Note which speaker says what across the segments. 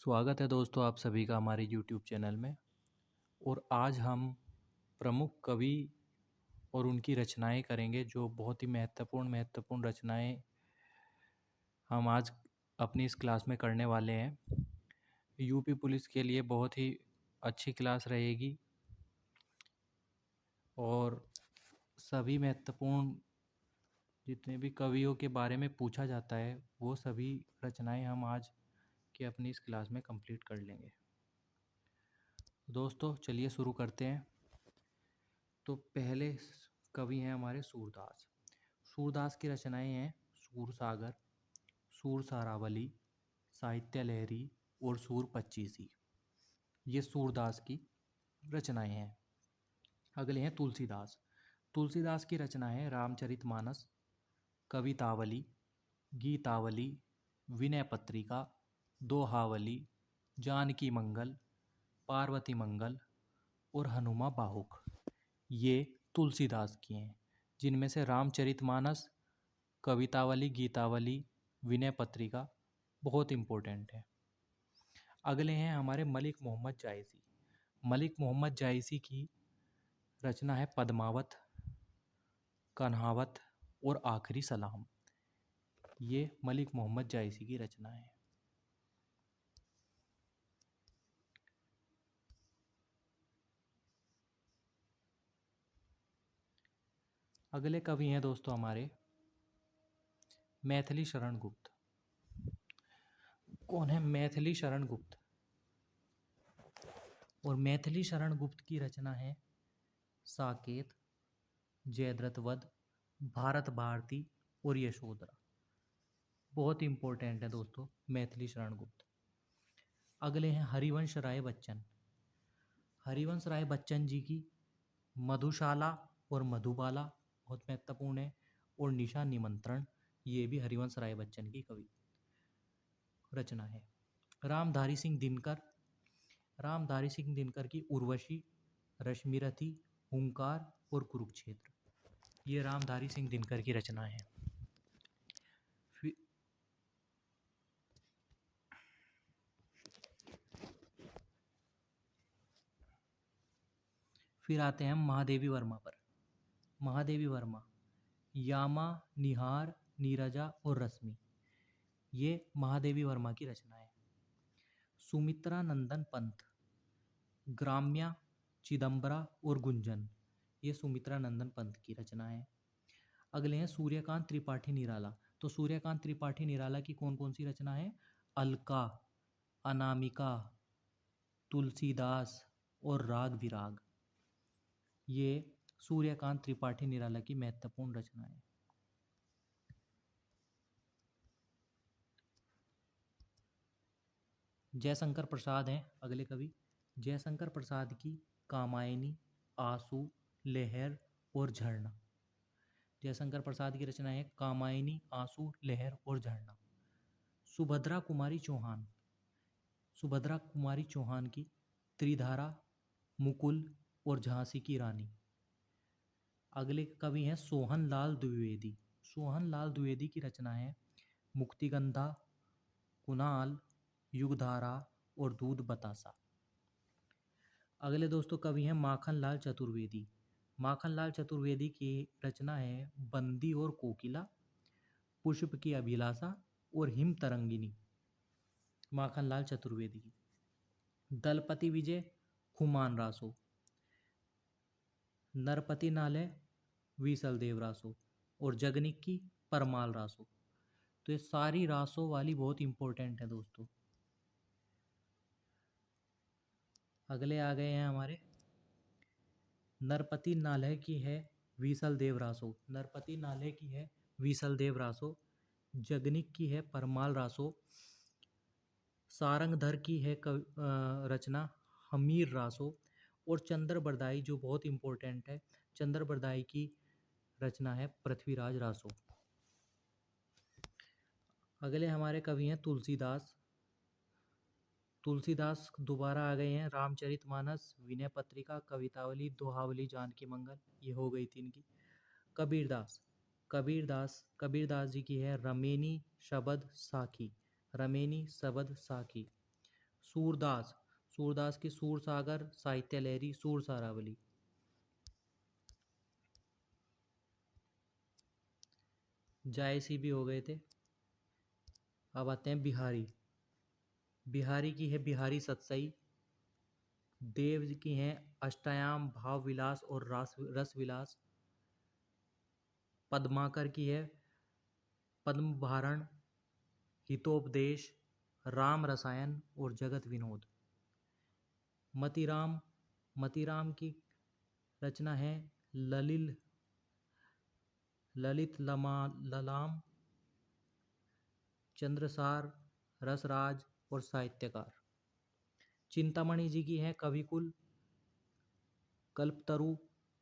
Speaker 1: स्वागत है दोस्तों आप सभी का हमारे YouTube चैनल में। और आज हम प्रमुख कवि और उनकी रचनाएं करेंगे, जो बहुत ही महत्वपूर्ण रचनाएं हम आज अपनी इस क्लास में करने वाले हैं। यूपी पुलिस के लिए बहुत ही अच्छी क्लास रहेगी और सभी महत्वपूर्ण जितने भी कवियों के बारे में पूछा जाता है वो सभी रचनाएं हम आज के अपनी इस क्लास में कंप्लीट कर लेंगे। दोस्तों चलिए शुरू करते हैं। तो पहले कवि हैं हमारे सूरदास। सूरदास की रचनाएं हैं सूरसागर, सूर सारावली, साहित्य लहरी और सूर पच्चीसी। ये सूरदास की रचनाएं हैं। अगले हैं तुलसीदास। तुलसीदास की रचना है रामचरितमानस, कवितावली, गीतावली, विनय पत्रिका, दोहावली, जानकी मंगल, पार्वती मंगल और हनुमा बाहुक। ये तुलसीदास की हैं, जिनमें से रामचरितमानस, कवितावली, गीतावली, विनय पत्रिका बहुत इम्पोर्टेंट है। अगले हैं हमारे मलिक मोहम्मद जायसी। मलिक मोहम्मद जायसी की रचना है पद्मावत, कन्हावत और आखिरी सलाम। ये मलिक मोहम्मद जायसी की रचना है। अगले कवि हैं दोस्तों हमारे मैथिली शरण गुप्त। कौन है मैथिली शरण गुप्त? और मैथिली शरण गुप्त की रचना है साकेत, जयद्रथ वध, भारत भारती और यशोधरा। बहुत इंपॉर्टेंट है दोस्तों मैथिली शरण गुप्त। अगले हैं हरिवंश राय बच्चन। हरिवंश राय बच्चन जी की मधुशाला और मधुबाला बहुत महत्वपूर्ण है, और निशा निमंत्रण, ये भी हरिवंश राय बच्चन की कवि रचना है। रामधारी सिंह दिनकर। रामधारी सिंह दिनकर की उर्वशी, रश्मिरथी, हुंकार और कुरुक्षेत्र, ये रामधारी सिंह दिनकर की रचना है। फिर आते हैं हम महादेवी वर्मा पर। महादेवी वर्मा, यामा, निहार, नीरजा और रश्मि, ये महादेवी वर्मा की रचना है। सुमित्रा नंदन पंत, ग्राम्या, चिदम्बरा और गुंजन, ये सुमित्रा नंदन पंत की रचना है। अगले हैं सूर्यकांत त्रिपाठी निराला। तो सूर्यकांत त्रिपाठी निराला की कौन कौन सी रचना है? अलका, अनामिका, तुलसीदास और राग विराग, ये सूर्यकांत त्रिपाठी निराला की महत्वपूर्ण रचना है। जयशंकर प्रसाद हैं अगले कवि। जयशंकर प्रसाद की कामायनी, आंसू, लहर और झरना। जयशंकर प्रसाद की रचना है कामायनी, आंसू, लहर और झरना। सुभद्रा कुमारी चौहान। सुभद्रा कुमारी चौहान की त्रिधारा, मुकुल और झांसी की रानी। अगले कवि हैं सोहन लाल द्विवेदी। सोहन लाल द्विवेदी की रचना है मुक्तिगंधा, कुणाल, युगधारा और दूध बतासा। अगले दोस्तों कवि हैं माखन लाल चतुर्वेदी। माखन लाल चतुर्वेदी की रचना है बंदी और कोकिला, पुष्प की अभिलाषा और हिम तरंगिनी, माखन लाल चतुर्वेदी की। दलपति विजय, खुमान रासो, नरपति नालय, विसल देव रासो और जगनिक की परमाल रासो। तो ये सारी रासों वाली बहुत इंपॉर्टेंट है दोस्तों। अगले आ गए हैं हमारे नरपति नालय की है विसल देव रासो। नरपति नालय की है विसल देव रासो। जगनिक की है परमाल रासो। सारंगधर की है रचना हमीर रासो। और चंद्र बरदाई जो बहुत इंपॉर्टेंट है, चंद्र बरदाई की रचना है पृथ्वीराज रासो। अगले हमारे कवि हैं तुलसीदास। तुलसीदास दोबारा आ गए हैं। रामचरितमानस, विनय पत्रिका, कवितावली, दोहावली, जानकी मंगल, ये हो गई थी इनकी। कबीरदास। कबीरदास जी की है रमेनी शबद साखी। रमेनी शबद साखी। सूरदास, सूरदास की सूरसागर, साहित्य लहरी, सूर सारावली। जायसी भी हो गए थे। अब आते हैं बिहारी। बिहारी की है बिहारी सतसई। देव की हैं अष्टायाम, भाव विलास और रस विलास। पद्माकर की है पद्म भारण, हितोपदेश, राम रसायन और जगत विनोद। मतीराम, मतीराम की रचना है ललित ललाम, चंद्रसार, रसराज और साहित्यकार। चिंतामणि जी की है कविकुल, कल्पतरु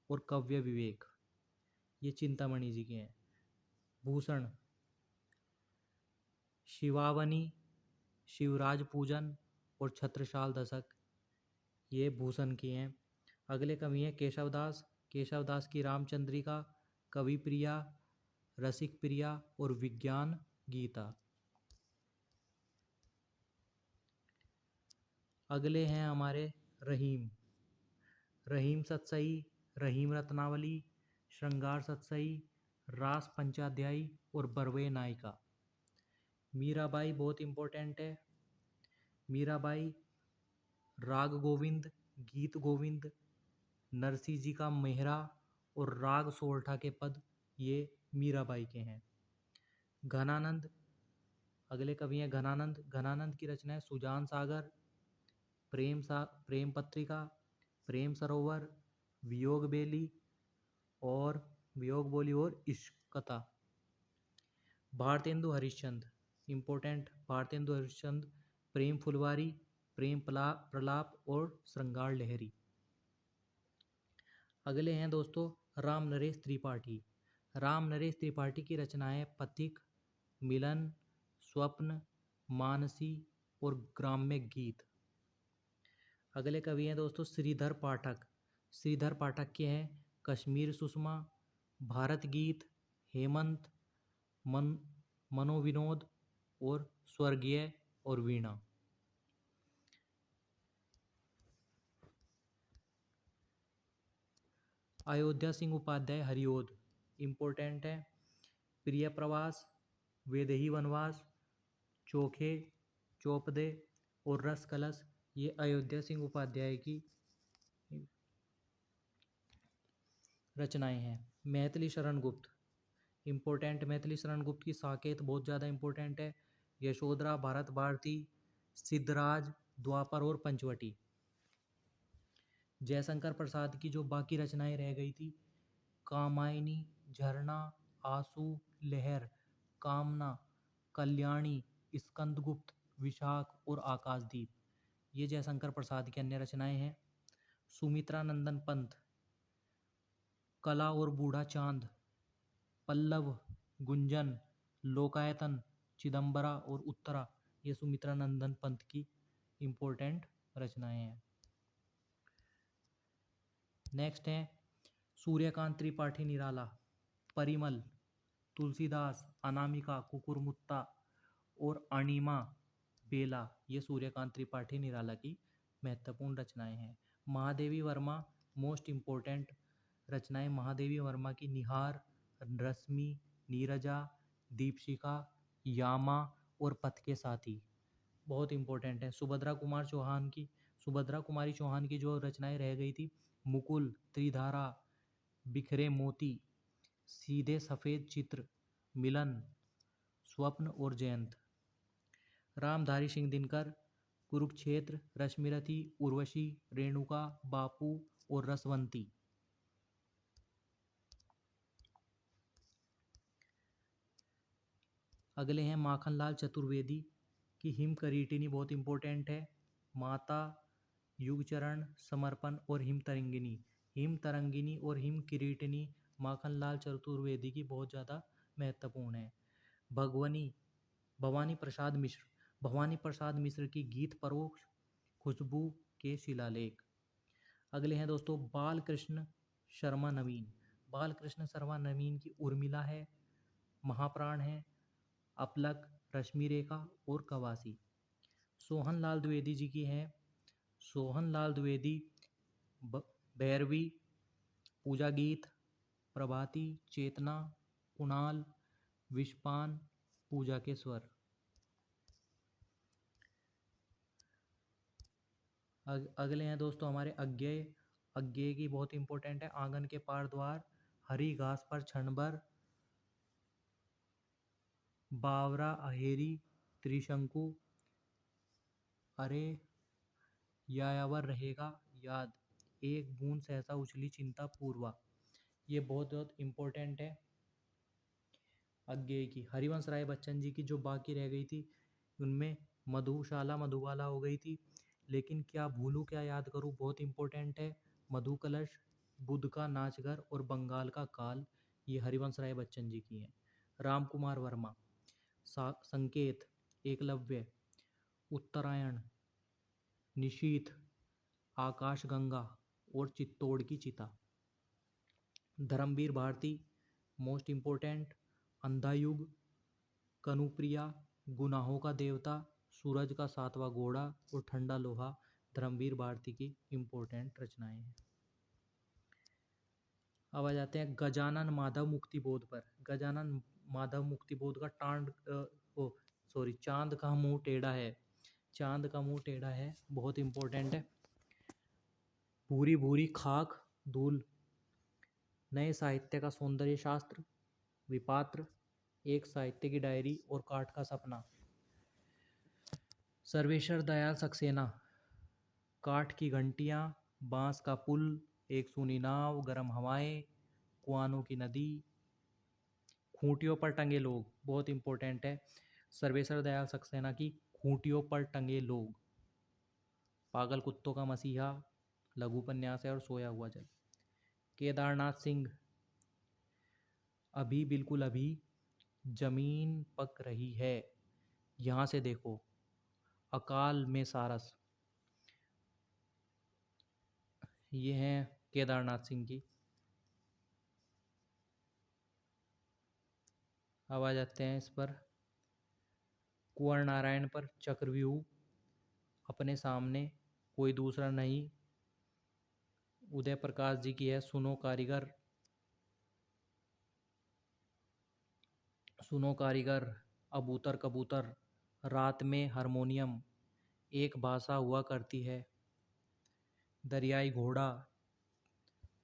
Speaker 1: और कव्य विवेक। ये चिंतामणि जी के हैं। भूषण, शिवावनी, शिवराज पूजन और छत्रसाल दशक, ये भूषण की हैं। अगले कवि हैं केशवदास। केशवदास की रामचंद्रिका, कवि प्रिया, रसिक प्रिया और विज्ञान गीता। अगले हैं हमारे रहीम। रहीम सतसई, रहीम रत्नावली, श्रृंगार सतसई, रास पंचाध्यायी और बरवे नायिका। मीराबाई बहुत इंपॉर्टेंट है। मीराबाई राग गोविंद, गीत गोविंद, नरसी जी का मेहरा और राग सोरठा के पद, ये मीराबाई के हैं। घनानंद, अगले कवि हैं घनानंद। घनानंद की रचना है सुजान सागर, प्रेम पत्रिका, प्रेम सरोवर, वियोग बेली और वियोग बोली और इश्क कथा। भारतेंदु हरिश्चंद्र, इंपॉर्टेंट। भारतेंदु हरिश्चंद्र प्रेम फुलवारी, प्रेम प्रलाप और श्रृंगार लहरी। अगले हैं दोस्तों राम नरेश त्रिपाठी। राम नरेश त्रिपाठी की रचनाएं पथिक, मिलन, स्वप्न, मानसी और ग्राम्य गीत। अगले कवि हैं दोस्तों श्रीधर पाठक। श्रीधर पाठक के हैं कश्मीर सुषमा, भारत गीत, हेमंत, मनोविनोद और स्वर्गीय और वीणा। अयोध्या सिंह उपाध्याय हरिओद, इम्पोर्टेंट है। प्रिय प्रवास, वेदेही वनवास, चोखे, चौपदे और रस कलश, ये अयोध्या सिंह उपाध्याय की रचनाएं हैं। मैथिली शरण गुप्त, इम्पोर्टेंट। मैथिली शरण गुप्त की साकेत बहुत ज़्यादा इम्पोर्टेंट है। यशोधरा, भारत भारती, सिद्धराज, द्वापर और पंचवटी। जयशंकर प्रसाद की जो बाकी रचनाएं रह गई थी, कामायनी, झरना, आंसू, लहर, कामना, कल्याणी, स्कंदगुप्त, विशाख और आकाशदीप, ये जयशंकर प्रसाद की अन्य रचनाएं हैं। सुमित्रा नंदन पंत, कला और बूढ़ा चांद, पल्लव, गुंजन, लोकायतन, चिदंबरा और उत्तरा, ये सुमित्रा नंदन पंत की इम्पोर्टेंट रचनाएं हैं। नेक्स्ट है सूर्यकांत त्रिपाठी निराला। परिमल, तुलसीदास, अनामिका, कुकुरमुत्ता और अणिमा बेला, ये सूर्यकांत त्रिपाठी निराला की महत्वपूर्ण रचनाएं हैं। महादेवी वर्मा, मोस्ट इम्पोर्टेंट रचनाएं महादेवी वर्मा की निहार, रश्मि, नीरजा, दीपशिखा, यामा और पथ के साथी, बहुत इंपॉर्टेंट है। सुभद्रा कुमारी चौहान की जो रचनाएं रह गई थी, मुकुल, त्रिधारा, बिखरे मोती, सीधे सफ़ेद चित्र, मिलन, स्वप्न और जयंत। रामधारी सिंह दिनकर, कुरुक्षेत्र, रश्मिरथी, उर्वशी, रेणुका, बापू और रसवंती। अगले हैं माखनलाल चतुर्वेदी की हिमकरीटिनी, बहुत इंपॉर्टेंट है। माता, युगचरण, समर्पण और हिमतरंगिनी। हिमतरंगिनी और हिमकिरीटिनी माखनलाल चतुर्वेदी की बहुत ज़्यादा महत्वपूर्ण है। भवानी प्रसाद मिश्र, भवानी प्रसाद मिश्र की गीत परोक्ष, खुशबू के शिलालेख। अगले हैं दोस्तों बालकृष्ण शर्मा नवीन। बालकृष्ण शर्मा नवीन की उर्मिला है, महाप्राण है, अपलक, रश्मि रेखा और कवासी। सोहनलाल द्विवेदी जी की हैं सोहनलाल द्विवेदी भैरवी, पूजा गीत, प्रभाती, चेतना, कुणाल, विश्वपान, पूजा के स्वर। अगले हैं दोस्तों हमारे अज्ञेय। अज्ञेय की बहुत इंपॉर्टेंट है। आंगन के पार द्वार, हरी घास पर क्षण भर, बावरा, अहेरी, त्रिशंकु, अरे यायावर रहेगा याद, एक बूंद सहसा उछली चिंता पूर्वा। ये बहुत बहुत इम्पोर्टेंट है अज्ञेय की। हरिवंश राय बच्चन जी की जो बाकी रह गई थी उनमें मधुशाला मधुबाला हो गई थी, लेकिन क्या भूलूं क्या याद करूं बहुत इम्पोर्टेंट है। मधु कलश, बुद्ध का नाचघर और बंगाल का काल, ये हरिवंश राय बच्चन जी की हैं। राम कुमार वर्मा, संकेत, एकलव्य, उत्तरायण, निशीथ, आकाशगंगा और चित्तौड़ की चिता। धर्मवीर भारती, मोस्ट इम्पोर्टेंट, अंधा युग, कनुप्रिया, गुनाहों का देवता, सूरज का सातवां घोड़ा और ठंडा लोहा धर्मवीर भारती की इम्पोर्टेंट रचनाएं हैं। अब आ जाते हैं गजानन माधव मुक्तिबोध पर। गजानन माधव मुक्तिबोध का चांद का मुंह टेढ़ा है। चांद का मुंह टेढ़ा है बहुत इम्पोर्टेंट है। भूरी भूरी खाक धूल, नए साहित्य का सौंदर्य शास्त्र, विपात्र, एक साहित्य की डायरी और काठ का सपना। सर्वेश्वर दयाल सक्सेना, काठ की घंटियां, बांस का पुल, एक सूनी नाव, गर्म हवाएं, कुआनों की नदी, खूंटियों पर टंगे लोग, बहुत इंपॉर्टेंट है। सर्वेश्वर दयाल सक्सेना की खूंटियों पर टंगे लोग। पागल कुत्तों का मसीहा लघु उपन्यास है और सोया हुआ जल। केदारनाथ सिंह, अभी बिल्कुल अभी, जमीन पक रही है, यहां से देखो, अकाल में सारस। ये हैं केदारनाथ सिंह की। अब आ जाते हैं इस पर कुंवर नारायण पर। चक्रव्यूह, अपने सामने कोई दूसरा नहीं, उदय प्रकाश जी की है। सुनो कारीगर, सुनो कारीगर, अबूतर कबूतर, रात में हारमोनियम, एक भाषा हुआ करती है, दरियाई घोड़ा,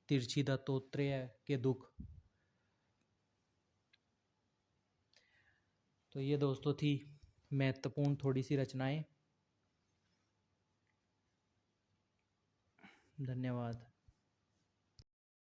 Speaker 1: तिरछी दत्तोत्रेय के दुख। तो ये दोस्तों थी महत्वपूर्ण थोड़ी सी रचनाएं। धन्यवाद।